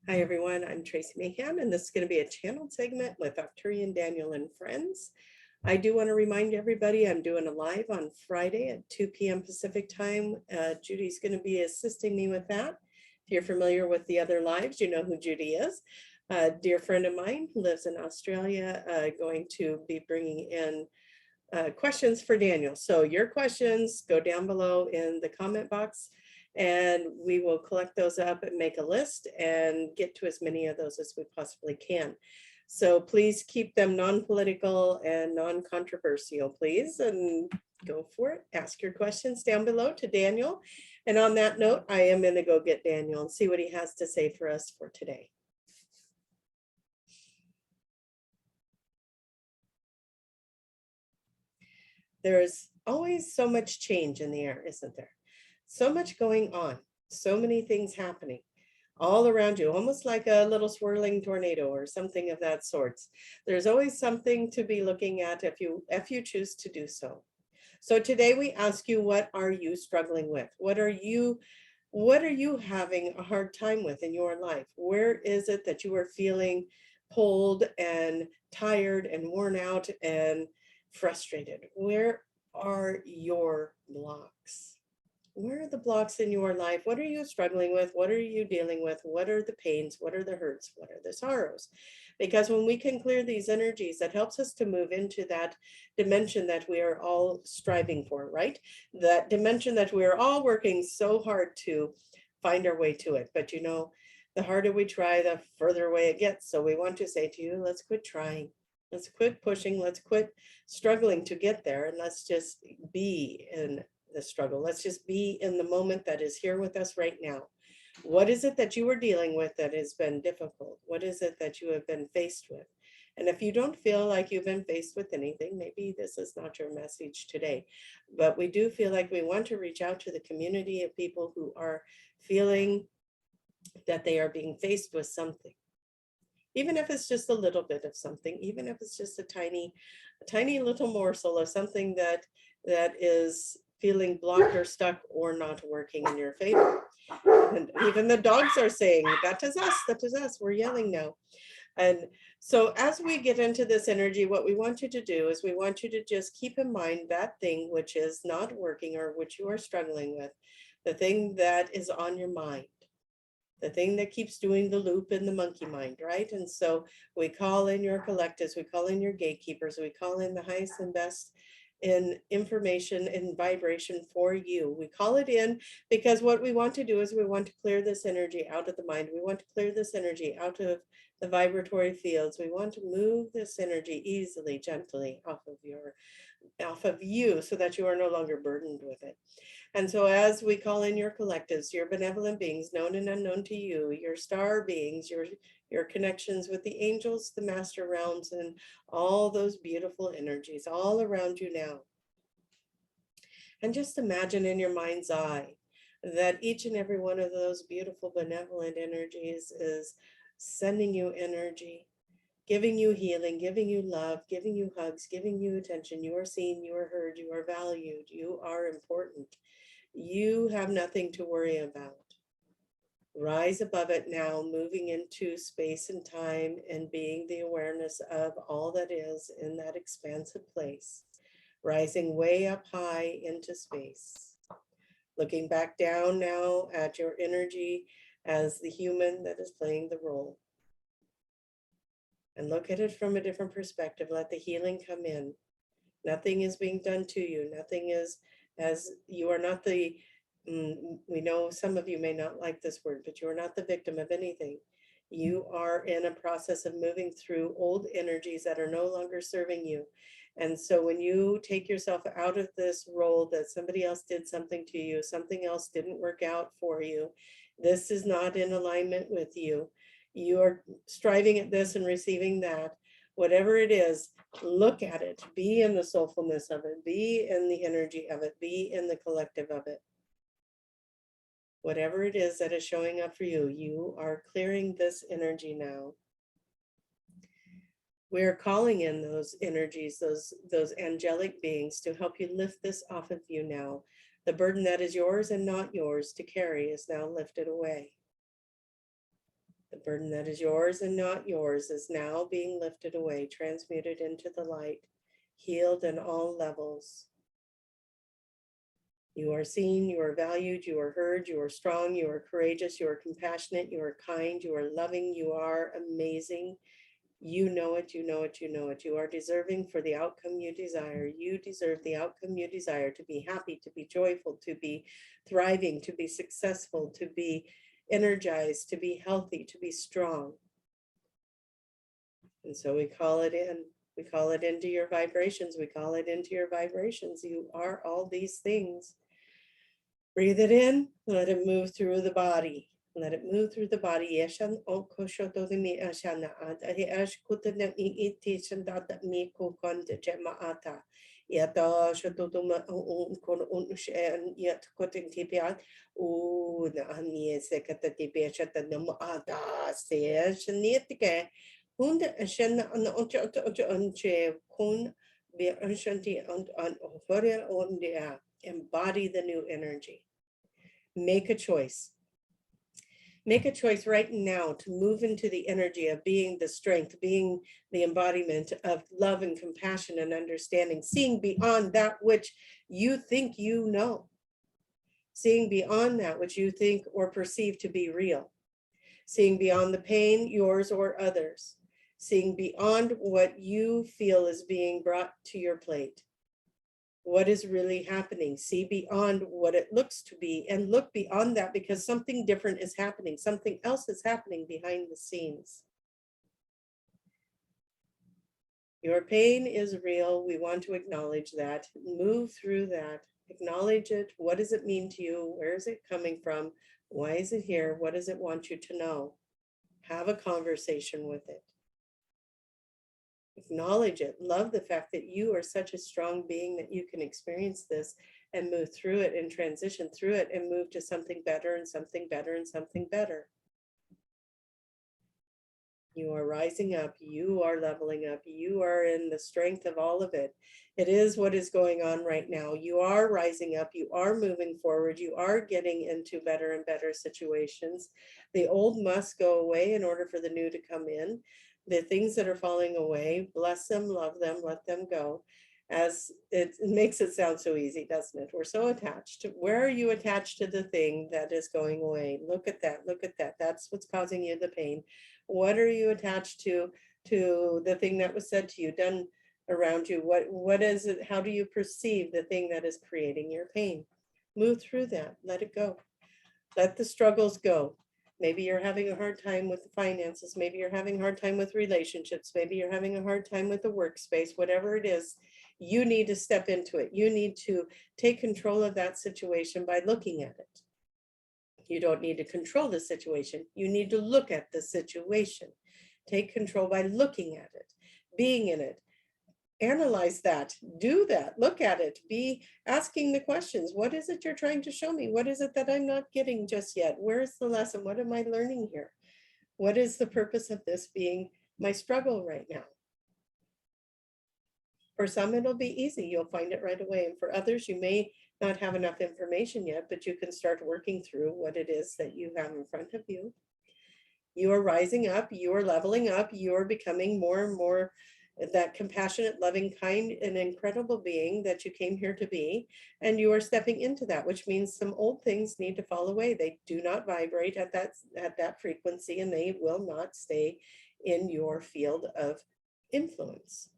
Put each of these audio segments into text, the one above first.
Hi everyone, I'm Tracie Mahan, and this is going to be a channeled segment with Arcturian Daniel and Friends. I do want to remind everybody I'm doing a live on Friday at 2 p.m. Pacific time. Judy's going to be assisting me with that. If you're familiar with the other lives, you know who Judy is. A dear friend of mine who lives in Australia, going to be bringing in questions for Daniel. So your questions go down below in the comment box, and we will collect those up and make a list and get to as many of those as we possibly can. So please keep them non-political and non-controversial, please, and go for it. Ask your questions down below to Daniel. And on that note, I am going to go get Daniel and see what he has to say for us for today. There's always so much change in the air, isn't there? So much going on, so many things happening all around you, almost like a little swirling tornado or something of that sort. There's always something to be looking at if you choose to do so. So today we ask you, what are you struggling with? What are you having a hard time with in your life? Where is it that you are feeling pulled and tired and worn out and frustrated? Where are your blocks? Where are the blocks in your life? What are you struggling with? What are you dealing with? What are the pains? What are the hurts? What are the sorrows? Because when we can clear these energies, that helps us to move into that dimension that we are all striving for, right? That dimension that we're all working so hard to find our way to it. But you know, the harder we try, the further away it gets. So we want to say to you, let's quit trying. Let's quit pushing. Let's quit struggling to get there. And let's just be in the struggle. Let's just be in the moment that is here with us right now. What is it that you are dealing with that has been difficult? What is it that you have been faced with? And if you don't feel like you've been faced with anything, maybe this is not your message today. But we do feel like we want to reach out to the community of people who are feeling that they are being faced with something. Even if it's just a little bit of something, even if it's just a tiny little morsel of something that is feeling blocked or stuck or not working in your favor. And even the dogs are saying, that is us, we're yelling now. And so as we get into this energy, what we want you to do is we want you to just keep in mind that thing which is not working or which you are struggling with, the thing that is on your mind, the thing that keeps doing the loop in the monkey mind, right? And so we call in your collectives, we call in your gatekeepers, we call in the highest and best in information and vibration for you. We call it in because what we want to do is we want to clear this energy out of the mind. We want to clear this energy out of the vibratory fields. We want to move this energy easily, gently off of you so that you are no longer burdened with it. And so as we call in your collectives, your benevolent beings, known and unknown to you, your star beings, your connections with the angels, the master realms, and all those beautiful energies all around you now. And just imagine in your mind's eye that each and every one of those beautiful benevolent energies is sending you energy, giving you healing, giving you love, giving you hugs, giving you attention. You are seen, you are heard, you are valued, you are important. You have nothing to worry about. Rise above it now, moving into space and time and being the awareness of all that is in that expansive place. Rising way up high into space. Looking back down now at your energy as the human that is playing the role. And look at it from a different perspective. Let the healing come in. Nothing is being done to you. Nothing is, as you are not the, we know some of you may not like this word, but you are not the victim of anything. You are in a process of moving through old energies that are no longer serving you. And so when you take yourself out of this role that somebody else did something to you, something else didn't work out for you, this is not in alignment with you. You are striving at this and receiving that. Whatever it is, look at it, be in the soulfulness of it, be in the energy of it, be in the collective of it. Whatever it is that is showing up for you, you are clearing this energy now. We're calling in those energies, those angelic beings to help you lift this off of you now. The burden that is yours and not yours to carry is now lifted away. The burden that is yours and not yours is now being lifted away, transmuted into the light, healed in all levels. You are seen, you are valued, you are heard, you are strong, you are courageous, you are compassionate, you are kind, you are loving, you are amazing. You know it, you know it, you know it. You are deserving for the outcome you desire. You deserve the outcome you desire, to be happy, to be joyful, to be thriving, to be successful, to be energized, to be healthy, to be strong. And so we call it in. We call it into your vibrations. We call it into your vibrations. You are all these things. Breathe it in, let it move through the body. Let it move through the body. Embody the new energy. Make a choice. Make a choice right now to move into the energy of being the strength, being the embodiment of love and compassion and understanding, seeing beyond that which you think you know, seeing beyond that which you think or perceive to be real, seeing beyond the pain, yours or others, seeing beyond what you feel is being brought to your plate. What is really happening? See beyond what it looks to be and look beyond that, because something different is happening. Something else is happening behind the scenes. Your pain is real. We want to acknowledge that. Move through that. Acknowledge it. What does it mean to you? Where is it coming from? Why is it here? What does it want you to know? Have a conversation with it. Acknowledge it. Love the fact that you are such a strong being that you can experience this and move through it and transition through it and move to something better and something better and something better. You are rising up. You are leveling up. You are in the strength of all of it. It is what is going on right now. You are rising up. You are moving forward. You are getting into better and better situations. The old must go away in order for the new to come in. The things that are falling away, bless them, love them, let them go. As it makes it sound so easy, doesn't it? We're so attached. Where are you attached to the thing that is going away? Look at that, look at that. That's what's causing you the pain. What are you attached to the thing that was said to you, done around you? What is it? How do you perceive the thing that is creating your pain? Move through that, let it go. Let the struggles go. Maybe you're having a hard time with the finances. Maybe you're having a hard time with relationships. Maybe you're having a hard time with the workspace, whatever it is, you need to step into it. You need to take control of that situation by looking at it. You don't need to control the situation. You need to look at the situation. Take control by looking at it, being in it. Analyze that, do that, look at it, be asking the questions. What is it you're trying to show me? What is it that I'm not getting just yet? Where's the lesson? What am I learning here? What is the purpose of this being my struggle right now? For some, it'll be easy. You'll find it right away. And for others, you may not have enough information yet, but you can start working through what it is that you have in front of you. You are rising up, you are leveling up, you are becoming more and more that compassionate, loving, kind, and incredible being that you came here to be. And you are stepping into that, which means some old things need to fall away. They do not vibrate at that frequency, and they will not stay in your field of influence.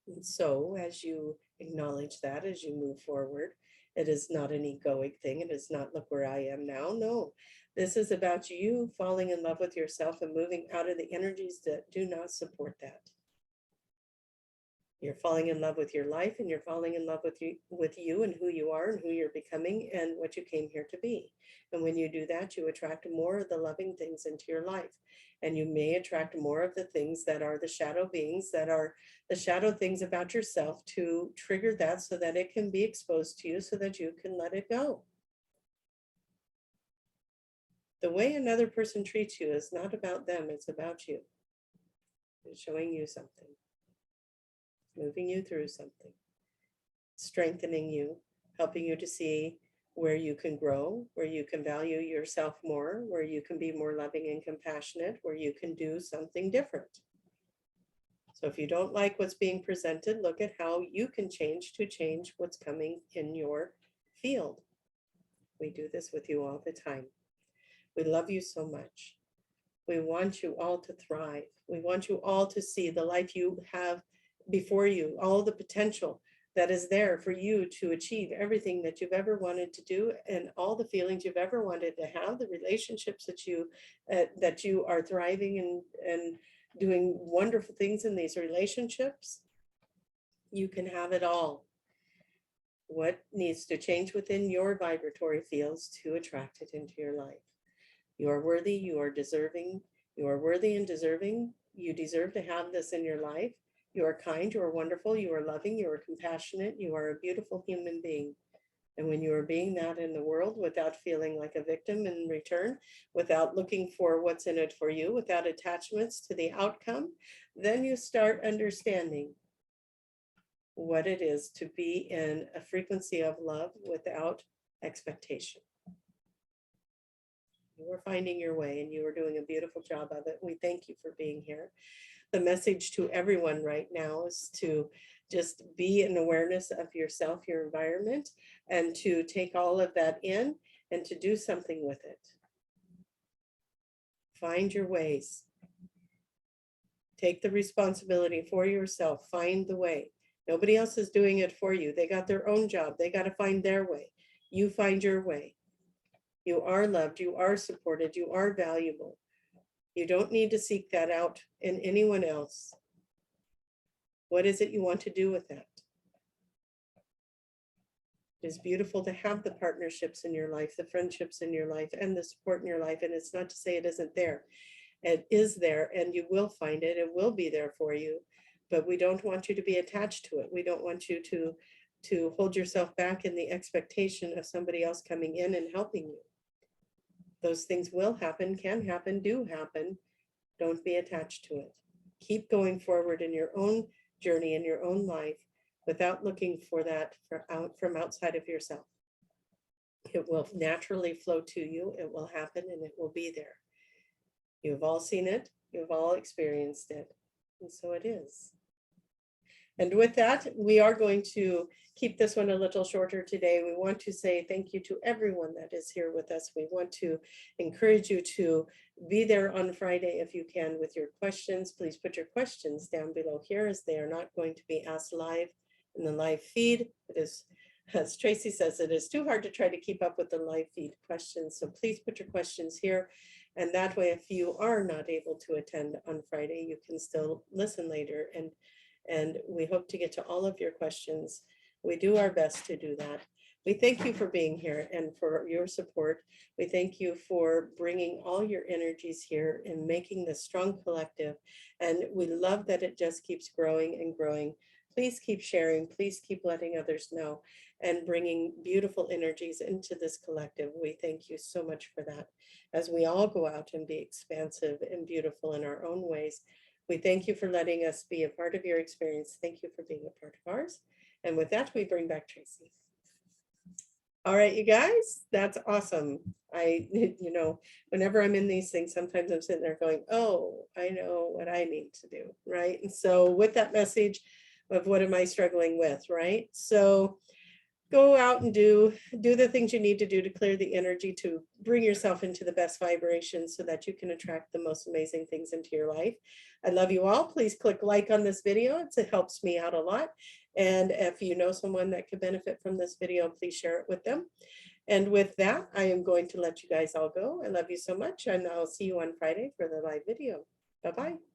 And so as you acknowledge that, as you move forward, it is not an egoic thing. It is not, look where I am now. No, this is about you falling in love with yourself and moving out of the energies that do not support that. You're falling in love with your life, and you're falling in love with you and who you are and who you're becoming and what you came here to be. And when you do that, you attract more of the loving things into your life. And you may attract more of the things that are the shadow beings, that are the shadow things about yourself, to trigger that so that it can be exposed to you so that you can let it go. The way another person treats you is not about them, it's about you. It's showing you something, moving you through something, strengthening you, helping you to see where you can grow, where you can value yourself more, where you can be more loving and compassionate, where you can do something different. So if you don't like what's being presented, look at how you can change to change what's coming in your field. We do this with you all the time. We love you so much. We want you all to thrive. We want you all to see the life you have before you, all the potential that is there for you to achieve everything that you've ever wanted to do, and all the feelings you've ever wanted to have, the relationships that you are thriving and doing wonderful things in these relationships. You can have it all. What needs to change within your vibratory fields to attract it into your life? You are worthy, you are deserving, you are worthy and deserving. You deserve to have this in your life. You are kind, you are wonderful, you are loving, you are compassionate, you are a beautiful human being. And when you are being that in the world without feeling like a victim in return, without looking for what's in it for you, without attachments to the outcome, then you start understanding what it is to be in a frequency of love without expectation. You are finding your way and you are doing a beautiful job of it. We thank you for being here. The message to everyone right now is to just be in awareness of yourself, your environment, and to take all of that in and to do something with it. Find your ways. Take the responsibility for yourself. Find the way. Nobody else is doing it for you. They got their own job. They got to find their way. You find your way. You are loved. You are supported. You are valuable. You don't need to seek that out in anyone else. What is it you want to do with that? It is beautiful to have the partnerships in your life, the friendships in your life, and the support in your life. And it's not to say it isn't there. It is there, and you will find it. It will be there for you. But we don't want you to be attached to it. We don't want you to hold yourself back in the expectation of somebody else coming in and helping you. Those things will happen, can happen, do happen. Don't be attached to it. Keep going forward in your own journey, in your own life, without looking for that from outside of yourself. It will naturally flow to you. It will happen and it will be there. You've all seen it. You've all experienced it. And so it is. And with that, we are going to keep this one a little shorter today. We want to say thank you to everyone that is here with us. We want to encourage you to be there on Friday if you can with your questions. Please put your questions down below here, as they are not going to be asked live in the live feed. It is, as Tracie says, it is too hard to try to keep up with the live feed questions. So please put your questions here. And that way, if you are not able to attend on Friday, you can still listen later. And we hope to get to all of your questions. We do our best to do that. We thank you for being here and for your support. We thank you for bringing all your energies here and making this strong collective. And we love that it just keeps growing and growing. Please keep sharing. Please keep letting others know and bringing beautiful energies into this collective. We thank you so much for that. As we all go out and be expansive and beautiful in our own ways, we thank you for letting us be a part of your experience. Thank you for being a part of ours. And with that, we bring back Tracie. All right, you guys, that's awesome. Whenever I'm in these things, sometimes I'm sitting there going, oh, I know what I need to do, right? And so with that message of what am I struggling with, right? So go out and do the things you need to do to clear the energy, to bring yourself into the best vibration so that you can attract the most amazing things into your life. I love you all. Please click like on this video. It helps me out a lot. And if you know someone that could benefit from this video, please share it with them. And with that, I am going to let you guys all go. I love you so much. And I'll see you on Friday for the live video. Bye-bye.